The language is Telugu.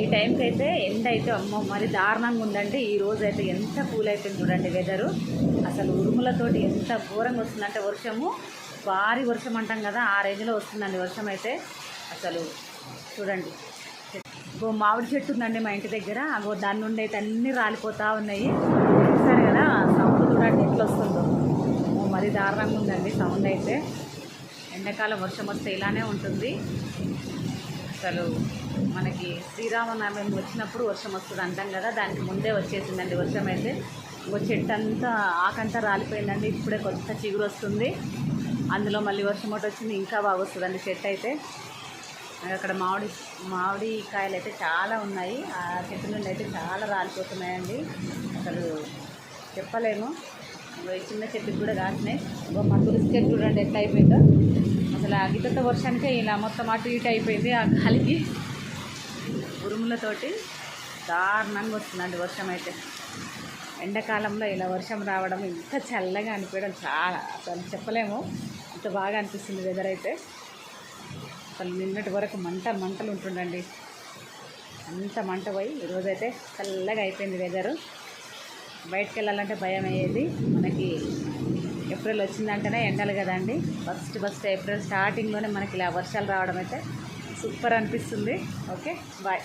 ఈ టైంకి అయితే ఎండ అయితే అమ్మో మరి దారుణంగా ఉందండి. ఈ రోజు అయితే ఎంత కూల్ అయిపోయింది చూడండి వెదరు. అసలు ఉరుములతోటి ఎంత ఘోరంగా వస్తుందంటే వర్షము, భారీ వర్షం అంటాం కదా, ఆ రేంజ్లో వస్తుందండి వర్షం అయితే. అసలు చూడండి, మామిడి చెట్టు ఉందండి మా ఇంటి దగ్గర. అగో దాని నుండి అయితే అన్నీ రాలిపోతూ ఉన్నాయి. చూసారు కదా సౌండ్ చూడండి ఎట్లా వస్తుందో. మరి దారుణంగా ఉందండి సౌండ్ అయితే. ఎండాకాలం వర్షం వస్తే ఇలానే ఉంటుంది. అసలు మనకి శ్రీరామనవమి వచ్చినప్పుడు వర్షం వస్తుంది అంటాం కదా, దానికి ముందే వచ్చేసిందండి వర్షం అయితే. చెట్టు అంతా ఆకంతా రాలిపోయిందండి. ఇప్పుడే కొత్త చిగురు వస్తుంది, అందులో మళ్ళీ వర్షం ఒకటి వచ్చింది, ఇంకా బాగా వస్తుందండి చెట్టు అయితే. అక్కడ మామిడి కాయలు అయితే చాలా ఉన్నాయి. ఆ చెట్టు నుండి అయితే చాలా రాలిపోతున్నాయండి. అసలు చెప్పలేము. ఈ చిన్న చెట్టుకి కూడా కాసినాయి. మా తులసి చెట్టు చూడండి ఎట్లా అయిపోయిందో. అసలు ఆ గిద్దత వర్షానికే ఇలా మొత్తం అటు ఇటు అయిపోయింది. ఆ గాలికి ఉరుములతోటి దారుణంగా వస్తుందండి వర్షం అయితే. ఎండాకాలంలో ఇలా వర్షం రావడం, ఇంత చల్లగా అనిపించడం చాలా అసలు చెప్పలేము. అంత బాగా అనిపిస్తుంది వెదర్ అయితే. అసలు నిన్నటి వరకు మంటలు ఉంటుండండి, అంత మంట పోయి ఈరోజైతే చల్లగా అయిపోయింది వెదరు. బయటకు వెళ్ళాలంటే భయం అయ్యేది మనకి. ఏప్రిల్ వచ్చిందంటేనే ఎండలు కదండి. ఫస్ట్ ఏప్రిల్ స్టార్టింగ్లోనే మనకి ఇలా వర్షాలు రావడం అయితే సూపర్ అనిపిస్తుంది. Okay, bye.